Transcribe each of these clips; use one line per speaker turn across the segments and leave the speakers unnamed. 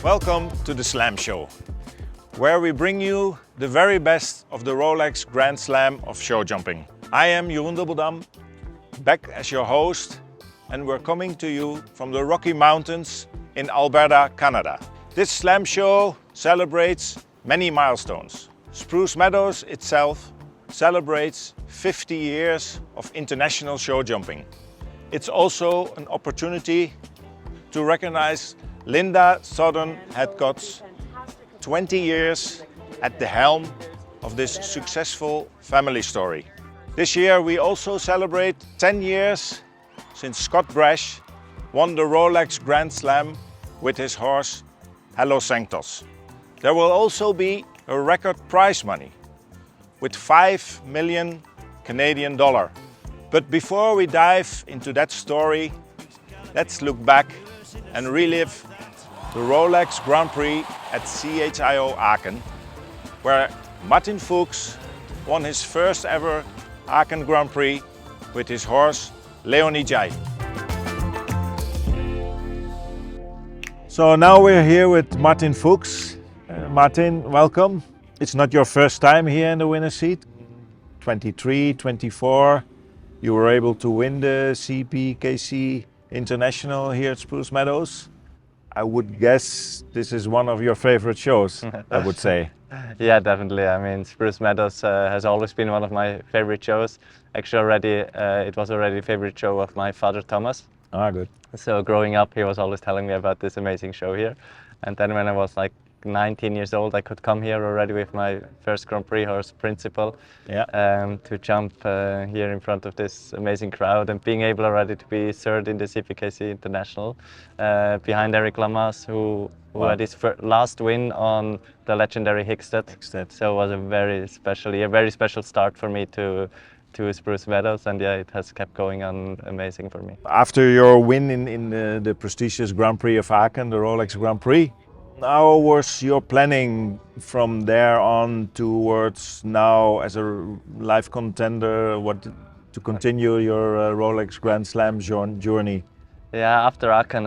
Welcome to the Slam Show, where we bring you the very best of the Rolex Grand Slam of show jumping. I am Jeroen Dubbeldam, back as your host, and we're coming to you from the Rocky Mountains in Alberta, Canada. This Slam Show celebrates many milestones. Spruce Meadows itself celebrates 50 years of international show jumping. It's also an opportunity to recognize Linda Southern-Heathcott's 20 years at the helm of this successful family story. This year we also celebrate 10 years since Scott Brash won the Rolex Grand Slam with his horse Hello Sanctos. There will also be a record prize money with 5 million Canadian dollar. But before we dive into that story, let's look back and relive the Rolex Grand Prix at CHIO Aachen, where Martin Fuchs won his first ever Aachen Grand Prix with his horse Leonie Jai. So now we're here with Martin Fuchs. Martin, welcome. It's not your first time here in the winner's seat. 23, 24, you were able to win the CPKC International here at Spruce Meadows. I would guess this is one of your favorite shows, I would say.
Yeah, definitely. I mean, Spruce Meadows has always been one of my favorite shows. Actually, it was already a favorite show of my father, Thomas.
Ah, good.
So growing up, he was always telling me about this amazing show here. And then when I was like 19 years old, I could come here already with my first Grand Prix horse, Principal, to jump here in front of this amazing crowd, and being able already to be third in the CPKC International behind Eric Lamas, who had his last win on the legendary Hickstead. So it was a very special start for me to Spruce Meadows, and yeah, it has kept going on amazing for me.
After your win in the prestigious Grand Prix of Aachen, the Rolex Grand Prix, how was your planning from there on towards now as a live contender, to continue your Rolex Grand Slam journey?
Yeah, after Aachen,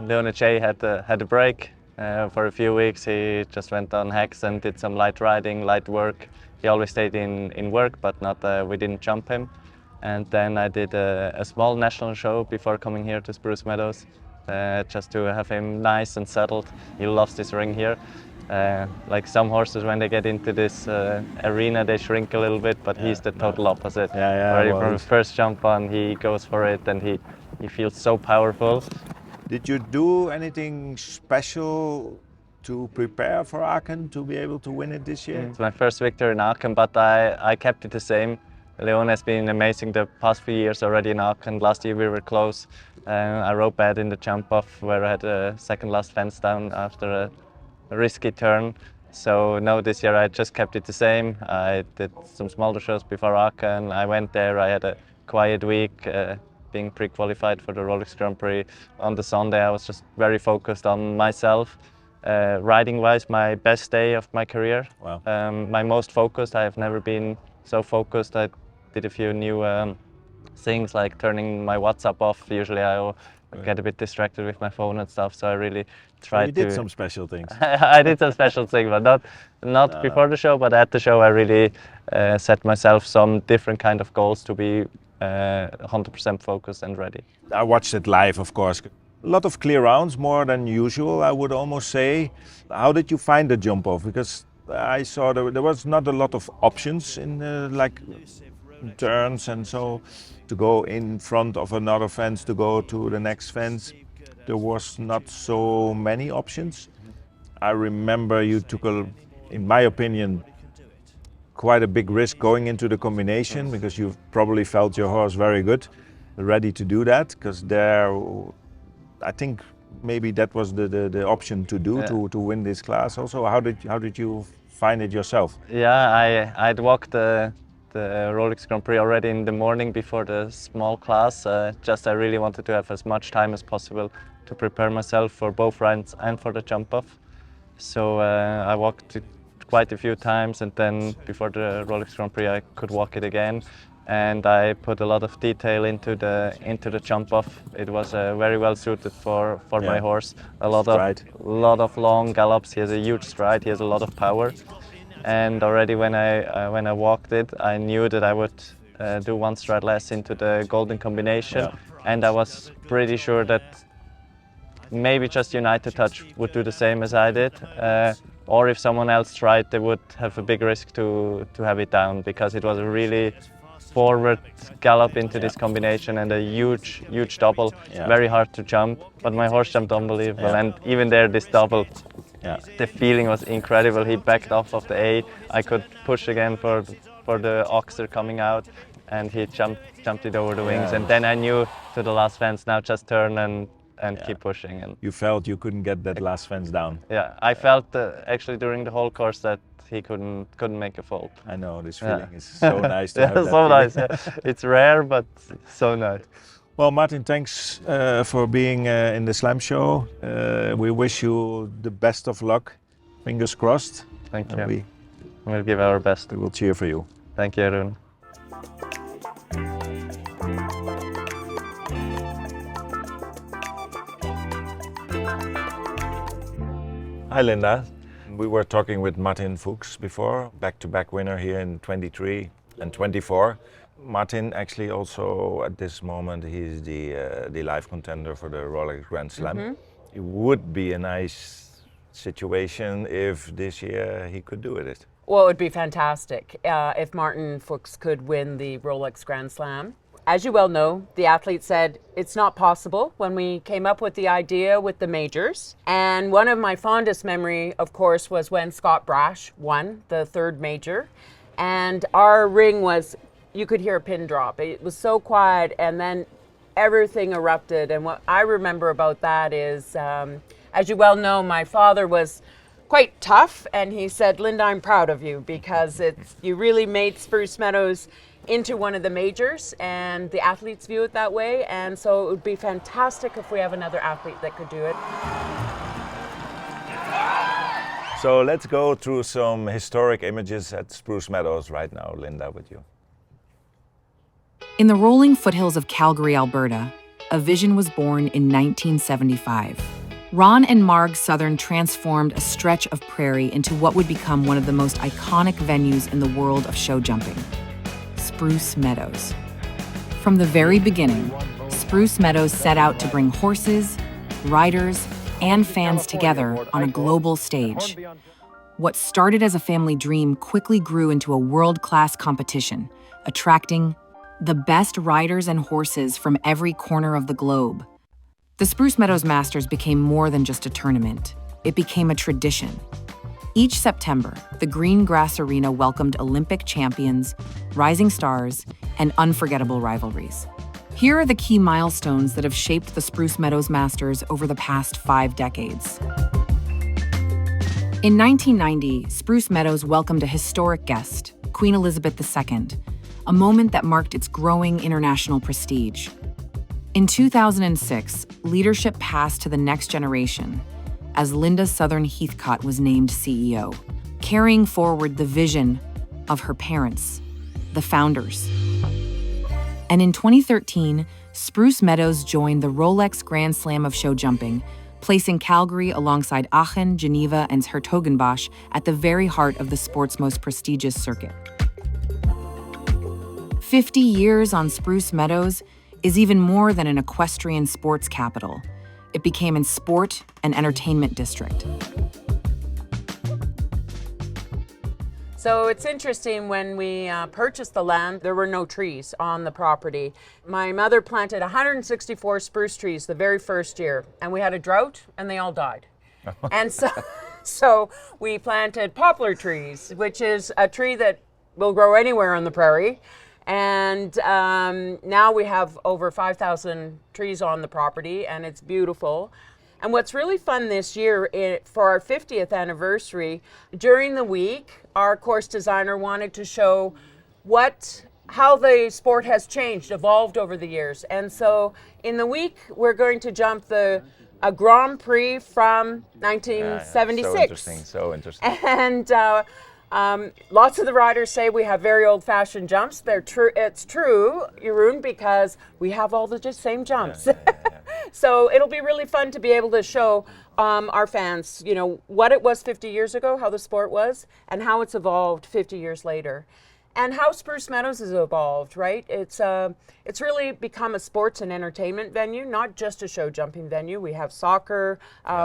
Leonie Jai had a break for a few weeks. He just went on hacks and did some light riding, light work. He always stayed in work, but we didn't jump him. And then I did a small national show before coming here to Spruce Meadows. Just to have him nice and settled. He loves this ring here. Like some horses, when they get into this arena, they shrink a little bit, but he's the total opposite. From the first jump on, he goes for it, and he feels so powerful.
Did you do anything special to prepare for Aachen to be able to win it this year?
It's my first victory in Aachen, but I kept it the same. Leon has been amazing the past few years already in Aachen. Last year we were close. I rode bad in the jump off where I had a second last fence down after a risky turn. So no, this year I just kept it the same. I did some smaller shows before Aachen. I went there, I had a quiet week, being pre-qualified for the Rolex Grand Prix. On the Sunday I was just very focused on myself. Riding-wise, my best day of my career.
Wow.
My most focused. I have never been so focused. I did a few new things like turning my WhatsApp off. Usually I get a bit distracted with my phone and stuff, so I really tried to...
You did some special things.
I did some special things, but not before the show, but at the show I really set myself some different kind of goals to be 100% focused and ready.
I watched it live, of course. A lot of clear rounds, more than usual, I would almost say. How did you find the jump off? Because I saw there was not a lot of options in turns, and so to go in front of another fence, to go to the next fence, there was not so many options. I remember you took, in my opinion, quite a big risk going into the combination, because you probably felt your horse very good, ready to do that, because there, I think maybe that was the option to do, to win this class also. How did you find it yourself?
Yeah, I'd walked the Rolex Grand Prix already in the morning before the small class. I really wanted to have as much time as possible to prepare myself for both rounds and for the jump off. So I walked it quite a few times, and then before the Rolex Grand Prix I could walk it again. and I put a lot of detail into the jump off. It was very well suited for my horse. A lot of long gallops. He has a huge stride. He has a lot of power, and already when I walked it, I knew that I would do one stride less into the golden combination, and I was pretty sure that maybe just United Touch would do the same as I did. Or if someone else tried, they would have a big risk to have it down, because it was a really forward gallop into this combination and a huge double. Very hard to jump, but my horse jumped unbelievable, and even there, this double, the feeling was incredible. He backed off of the 8. I could push again for the oxer coming out, and he jumped it over the wings, and then I knew to the last fence, now just turn and keep pushing. And
you felt you couldn't get that last fence down.
Yeah, I felt actually during the whole course that he couldn't make a fault.
I know, this feeling is so nice to have that
so
feeling.
nice. It's rare, but so nice.
Well, Martin, thanks for being in the Slam Show. We wish you the best of luck. Fingers crossed.
Thank you. We'll give our best.
We will cheer for you.
Thank you, Jeroen.
Hi Linda. We were talking with Martin Fuchs before, back-to-back winner here in 23 and 24. Martin actually also at this moment he's the live contender for the Rolex Grand Slam. It would be a nice situation if this year he could do it.
Well, it would be fantastic if Martin Fuchs could win the Rolex Grand Slam. As you well know, the athlete said it's not possible when we came up with the idea with the majors. And one of my fondest memory, of course, was when Scott Brash won the 3rd major. And our ring was, you could hear a pin drop. It was so quiet, and then everything erupted. And what I remember about that is, as you well know, my father was quite tough, and he said, Linda, I'm proud of you, because you really made Spruce Meadows into one of the majors, and the athletes view it that way, and so it would be fantastic if we have another athlete that could do it.
So let's go through some historic images at Spruce Meadows right now, Linda, with you.
In the rolling foothills of Calgary, Alberta, a vision was born in 1975. Ron and Marg Southern transformed a stretch of prairie into what would become one of the most iconic venues in the world of show jumping. Spruce Meadows. From the very beginning, Spruce Meadows set out to bring horses, riders, and fans together on a global stage. What started as a family dream quickly grew into a world-class competition, attracting the best riders and horses from every corner of the globe. The Spruce Meadows Masters became more than just a tournament. It became a tradition. Each September, the green grass arena welcomed Olympic champions, rising stars, and unforgettable rivalries. Here are the key milestones that have shaped the Spruce Meadows Masters over the past 5 decades. In 1990, Spruce Meadows welcomed a historic guest, Queen Elizabeth II, a moment that marked its growing international prestige. In 2006, leadership passed to the next generation, as Linda Southern-Heathcott was named CEO, carrying forward the vision of her parents, the founders. And in 2013, Spruce Meadows joined the Rolex Grand Slam of show jumping, placing Calgary alongside Aachen, Geneva, and 's-Hertogenbosch at the very heart of the sport's most prestigious circuit. 50 years on Spruce Meadows is even more than an equestrian sports capital. It became a sport and entertainment district.
So it's interesting, when we purchased the land, there were no trees on the property. My mother planted 164 spruce trees the very first year, and we had a drought and they all died. And so we planted poplar trees, which is a tree that will grow anywhere on the prairie. And now we have over 5,000 trees on the property, and it's beautiful. And what's really fun this year, for our 50th anniversary, during the week, our course designer wanted to show how the sport has changed, evolved over the years. And so in the week, we're going to jump a Grand Prix from 1976.
So interesting.
And Lots of the riders say we have very old-fashioned jumps. They're true. It's true, Jeroen, because we have all the just same jumps. So it'll be really fun to be able to show our fans, you know, what it was 50 years ago, how the sport was, and how it's evolved 50 years later. And how Spruce Meadows has evolved, right? It's really become a sports and entertainment venue, not just a show jumping venue. We have soccer.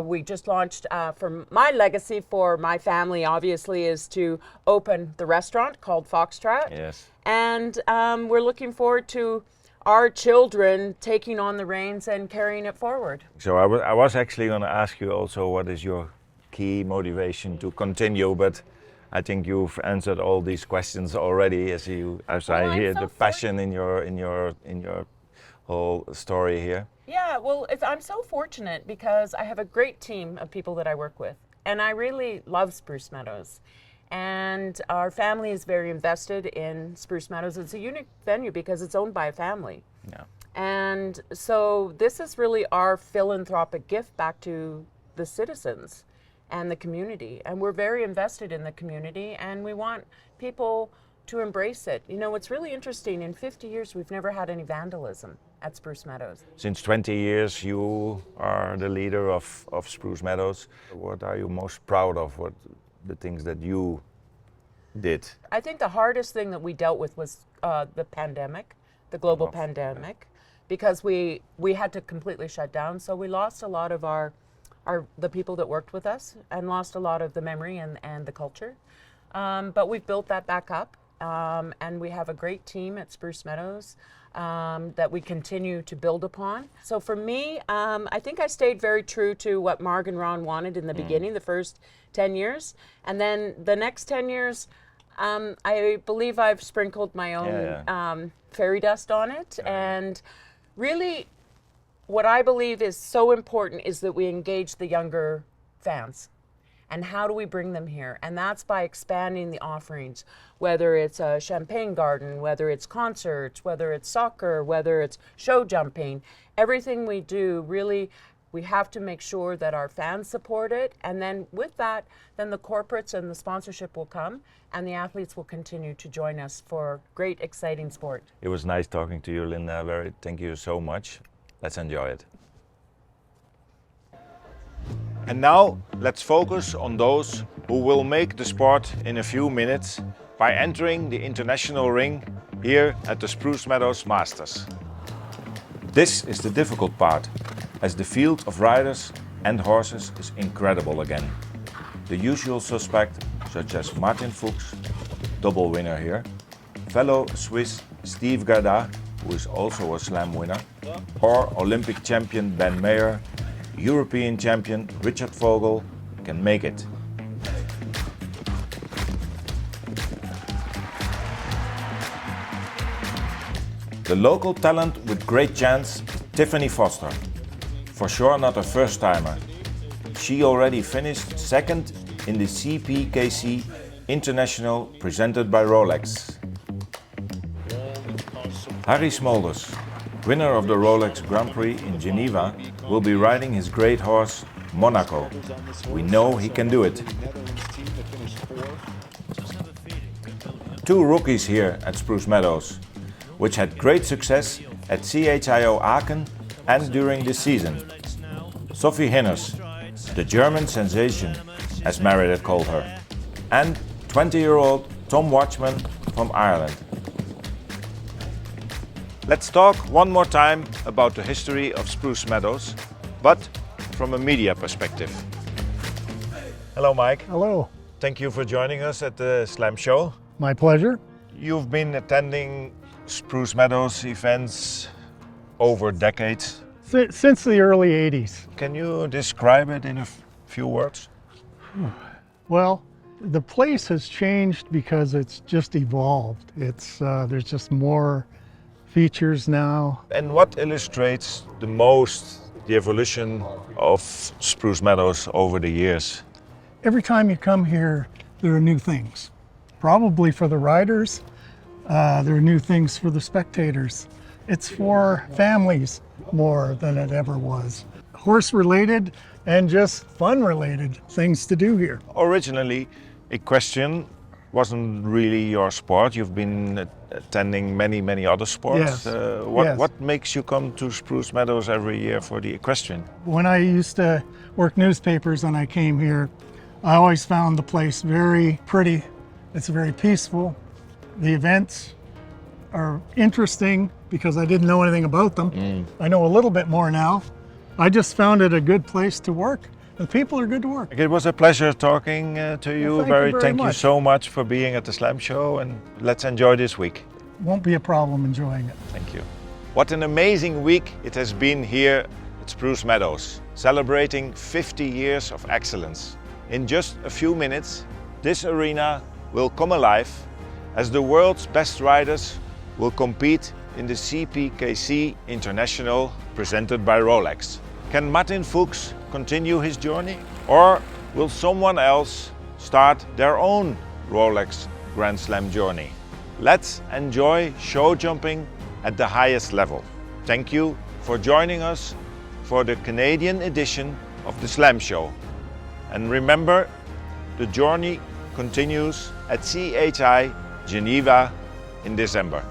We just launched, for my legacy for my family, obviously, is to open the restaurant called Foxtrot.
Yes.
And we're looking forward to our children taking on the reins and carrying it forward.
So I was actually going to ask you also what is your key motivation to continue, but I think you've answered all these questions already as I hear the passion in your whole story here.
Yeah, well, I'm so fortunate because I have a great team of people that I work with, and I really love Spruce Meadows. And our family is very invested in Spruce Meadows. It's a unique venue because it's owned by a family.
Yeah.
And so this is really our philanthropic gift back to the citizens and the community. And we're very invested in the community, and we want people to embrace it. You know, it's really interesting. In 50 years, we've never had any vandalism at Spruce Meadows.
Since 20 years, you are the leader of Spruce Meadows. What are you most proud of? What the things that you did?
I think the hardest thing that we dealt with was the pandemic, the global pandemic, because we had to completely shut down. So we lost a lot of the people that worked with us and lost a lot of the memory and the culture. But we've built that back up, and we have a great team at Spruce Meadows that we continue to build upon. So for me, I think I stayed very true to what Marg and Ron wanted in the beginning, the first 10 years. And then the next 10 years, I believe I've sprinkled my own fairy dust on it. And really, what I believe is so important is that we engage the younger fans. And how do we bring them here? And that's by expanding the offerings, whether it's a champagne garden, whether it's concerts, whether it's soccer, whether it's show jumping. Everything we do, really, we have to make sure that our fans support it. And then with that, then the corporates and the sponsorship will come, and the athletes will continue to join us for great, exciting sport.
It was nice talking to you, Linda. Thank you so much. Let's enjoy it. And now let's focus on those who will make the sport in a few minutes by entering the international ring here at the Spruce Meadows Masters. This is the difficult part, as the field of riders and horses is incredible again. The usual suspect, such as Martin Fuchs, double winner here, fellow Swiss Steve Garda, who is also a slam winner, or Olympic champion Ben Mayer, European champion Richard Vogel can make it. The local talent with great chance, Tiffany Foster. For sure not a first timer. She already finished second in the CPKC International presented by Rolex. Harry Smolders, winner of the Rolex Grand Prix in Geneva, will be riding his great horse, Monaco. We know he can do it. Two rookies here at Spruce Meadows, which had great success at CHIO Aachen and during this season. Sophie Hinners, the German sensation, as Meredith called her, and 20-year-old Tom Watchman from Ireland. Let's talk one more time about the history of Spruce Meadows, but from a media perspective. Hello, Mike.
Hello.
Thank you for joining us at the Slam Show.
My pleasure.
You've been attending Spruce Meadows events over decades.
Since the early 80s.
Can you describe it in a few words?
Well, the place has changed because it's just evolved. There's just more features now.
And what illustrates the most the evolution of Spruce Meadows over the years?
Every time you come here, there are new things. Probably for the riders, there are new things for the spectators. It's for families more than it ever was. Horse-related and just fun-related things to do here.
Originally equestrian, wasn't really your sport. You've been attending many other sports.
Yes. Yes.
What makes you come to Spruce Meadows every year for the equestrian?
When I used to work newspapers and I came here, I always found the place very pretty. It's very peaceful. The events are interesting because I didn't know anything about them. I know a little bit more now. I just found it a good place to work. The people are good to work.
It was a pleasure talking to you.
Well,
Thank you
much.
so much for being at the Slam Show, and let's enjoy this week.
Won't be a problem enjoying it.
Thank you. What an amazing week it has been here at Spruce Meadows, celebrating 50 years of excellence. In just a few minutes, this arena will come alive as the world's best riders will compete in the CPKC International presented by Rolex. Can Martin Fuchs continue his journey, or will someone else start their own Rolex Grand Slam journey? Let's enjoy show jumping at the highest level. Thank you for joining us for the Canadian edition of the Slam Show. And remember, the journey continues at CHI Geneva in December.